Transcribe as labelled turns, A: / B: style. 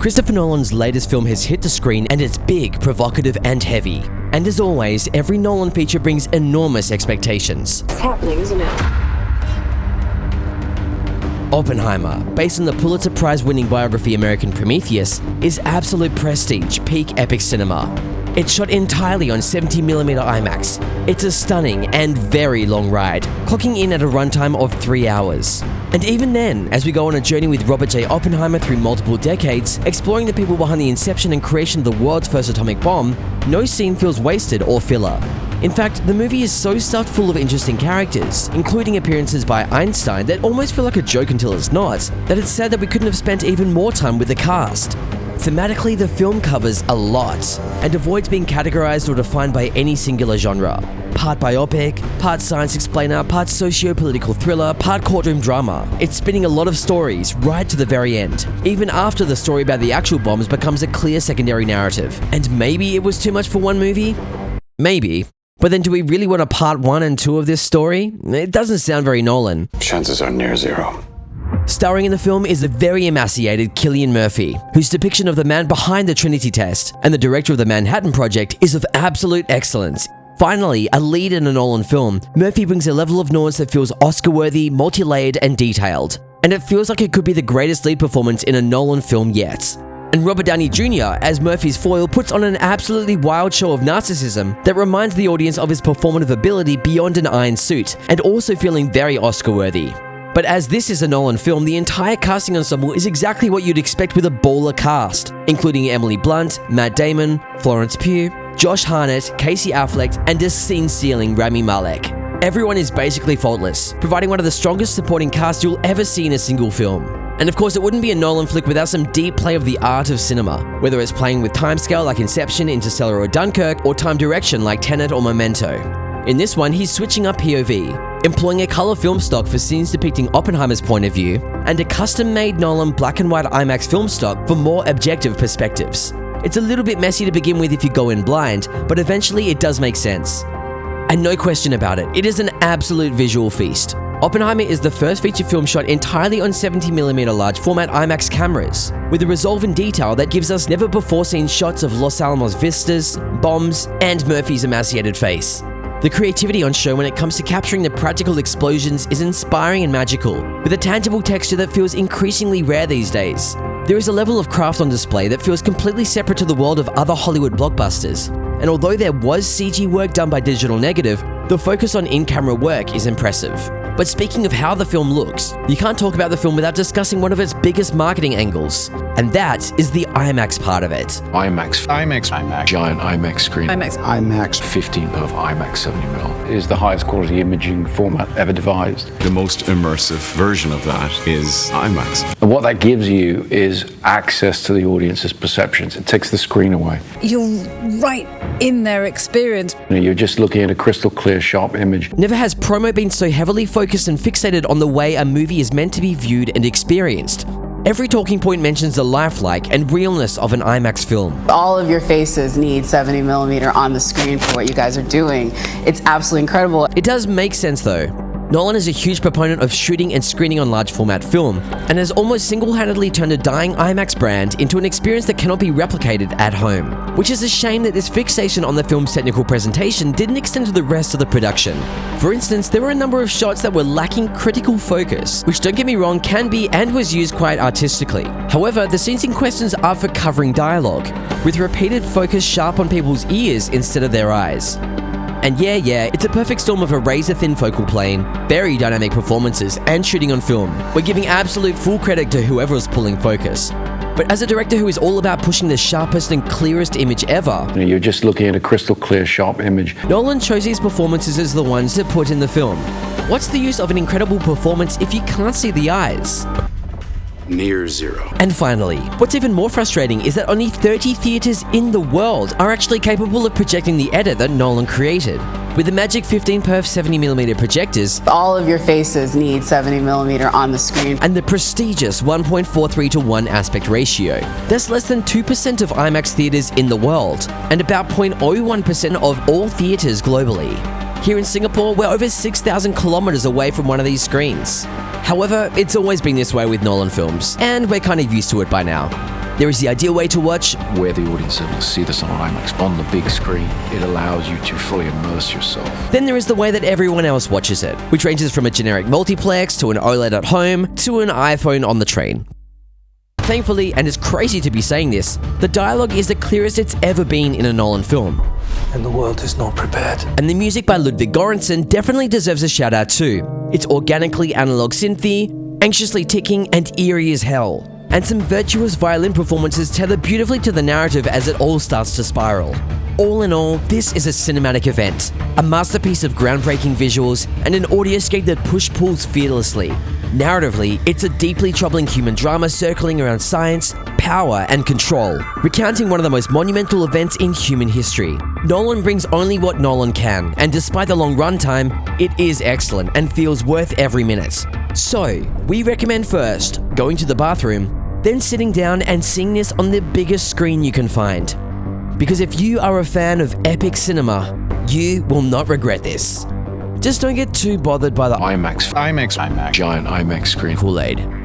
A: Christopher Nolan's latest film has hit the screen and it's big, provocative, and heavy. And as always, every Nolan feature brings enormous expectations.
B: It's happening, isn't it?
A: Oppenheimer, based on the Pulitzer Prize-winning biography American Prometheus, is absolute prestige, peak epic cinema. It's shot entirely on 70mm IMAX. It's a stunning and very long ride, clocking in at a runtime of 3 hours. And even then, as we go on a journey with Robert J. Oppenheimer through multiple decades, exploring the people behind the inception and creation of the world's first atomic bomb, no scene feels wasted or filler. In fact, the movie is so stuffed full of interesting characters, including appearances by Einstein that almost feel like a joke until it's not, that it's sad that we couldn't have spent even more time with the cast. Thematically, the film covers a lot, and avoids being categorized or defined by any singular genre. Part biopic, part science explainer, part socio-political thriller, part courtroom drama. It's spinning a lot of stories right to the very end, even after the story about the actual bombs becomes a clear secondary narrative. And maybe it was too much for one movie? Maybe. But then do we really want a part 1 and 2 of this story? It doesn't sound very Nolan.
C: Chances are near zero.
A: Starring in the film is the very emaciated Cillian Murphy, whose depiction of the man behind the Trinity test and the director of the Manhattan Project is of absolute excellence. Finally, a lead in a Nolan film, Murphy brings a level of nuance that feels Oscar-worthy, multi-layered, and detailed. And it feels like it could be the greatest lead performance in a Nolan film yet. And Robert Downey Jr., as Murphy's foil, puts on an absolutely wild show of narcissism that reminds the audience of his performative ability beyond an iron suit, and also feeling very Oscar-worthy. But as this is a Nolan film, the entire casting ensemble is exactly what you'd expect with a baller cast, including Emily Blunt, Matt Damon, Florence Pugh, Josh Hartnett, Casey Affleck, and a scene-stealing Rami Malek. Everyone is basically faultless, providing one of the strongest supporting casts you'll ever see in a single film. And of course, it wouldn't be a Nolan flick without some deep play of the art of cinema, whether it's playing with timescale like Inception, Interstellar, or Dunkirk, or time direction like Tenet or Memento. In this one, he's switching up POV, employing a color film stock for scenes depicting Oppenheimer's point of view, and a custom-made Nolan black and white IMAX film stock for more objective perspectives. It's a little bit messy to begin with if you go in blind, but eventually it does make sense. And no question about it, it is an absolute visual feast. Oppenheimer is the first feature film shot entirely on 70mm large format IMAX cameras, with a resolve in detail that gives us never-before-seen shots of Los Alamos vistas, bombs, and Murphy's emaciated face. The creativity on show when it comes to capturing the practical explosions is inspiring and magical, with a tangible texture that feels increasingly rare these days. There is a level of craft on display that feels completely separate to the world of other Hollywood blockbusters, and although there was CG work done by Digital Negative, the focus on in-camera work is impressive. But speaking of how the film looks, you can't talk about the film without discussing one of its biggest marketing angles, and that is the IMAX part of it.
C: IMAX. Giant IMAX screen.
D: IMAX
C: 15 of IMAX 70mm. Is the highest quality imaging format ever devised.
E: The most immersive version of that is IMAX.
C: And what that gives you is access to the audience's perceptions. It takes the screen away.
F: You're right in their experience.
C: You're just looking at a crystal clear, sharp image.
A: Never has promo been so heavily focused and fixated on the way a movie is meant to be viewed and experienced. Every talking point mentions the lifelike and realness of an IMAX film.
G: All of your faces need 70mm on the screen for what you guys are doing. It's absolutely incredible.
A: It does make sense though. Nolan is a huge proponent of shooting and screening on large format film, and has almost single-handedly turned a dying IMAX brand into an experience that cannot be replicated at home. Which is a shame that this fixation on the film's technical presentation didn't extend to the rest of the production. For instance, there were a number of shots that were lacking critical focus, which, don't get me wrong, can be and was used quite artistically. However, the scenes in question are for covering dialogue, with repeated focus sharp on people's ears instead of their eyes. And yeah, it's a perfect storm of a razor-thin focal plane, very dynamic performances, and shooting on film. We're giving absolute full credit to whoever is pulling focus. But as a director who is all about pushing the sharpest and clearest image ever,
C: You're just looking at a crystal clear, sharp image.
A: Nolan chose these performances as the ones to put in the film. What's the use of an incredible performance if you can't see the eyes?
E: Near zero.
A: And finally, what's even more frustrating is that only 30 theaters in the world are actually capable of projecting the edit that Nolan created. With the magic 15-perf 70mm projectors,
G: All of your faces need 70mm on the screen.
A: and the prestigious 1.43:1 aspect ratio, that's less than 2% of IMAX theaters in the world, and about 0.01% of all theaters globally. Here in Singapore, we're over 6,000 kilometers away from one of these screens. However, it's always been this way with Nolan films, and we're kind of used to it by now. There is the ideal way to watch,
C: Where the audience is able to see this on IMAX on the big screen, it allows you to fully immerse yourself.
A: then there is the way that everyone else watches it, which ranges from a generic multiplex to an OLED at home to an iPhone on the train. Thankfully, and it's crazy to be saying this, the dialogue is the clearest it's ever been in a Nolan film.
B: And the world is not prepared.
A: And the music by Ludwig Göransson definitely deserves a shout out too. It's organically analog synthy, anxiously ticking, and eerie as hell. And some virtuous violin performances tether beautifully to the narrative as it all starts to spiral. All in all, this is a cinematic event, a masterpiece of groundbreaking visuals and an audioscape that push-pulls fearlessly. Narratively, it's a deeply troubling human drama circling around science, power, and control, recounting one of the most monumental events in human history. Nolan brings only what Nolan can, and despite the long runtime, it is excellent and feels worth every minute. So, we recommend first going to the bathroom, then sitting down and seeing this on the biggest screen you can find. Because if you are a fan of epic cinema, you will not regret this. Just don't get too bothered by the
C: IMAX.
E: IMAX.
C: Giant IMAX screen.
A: Kool-Aid.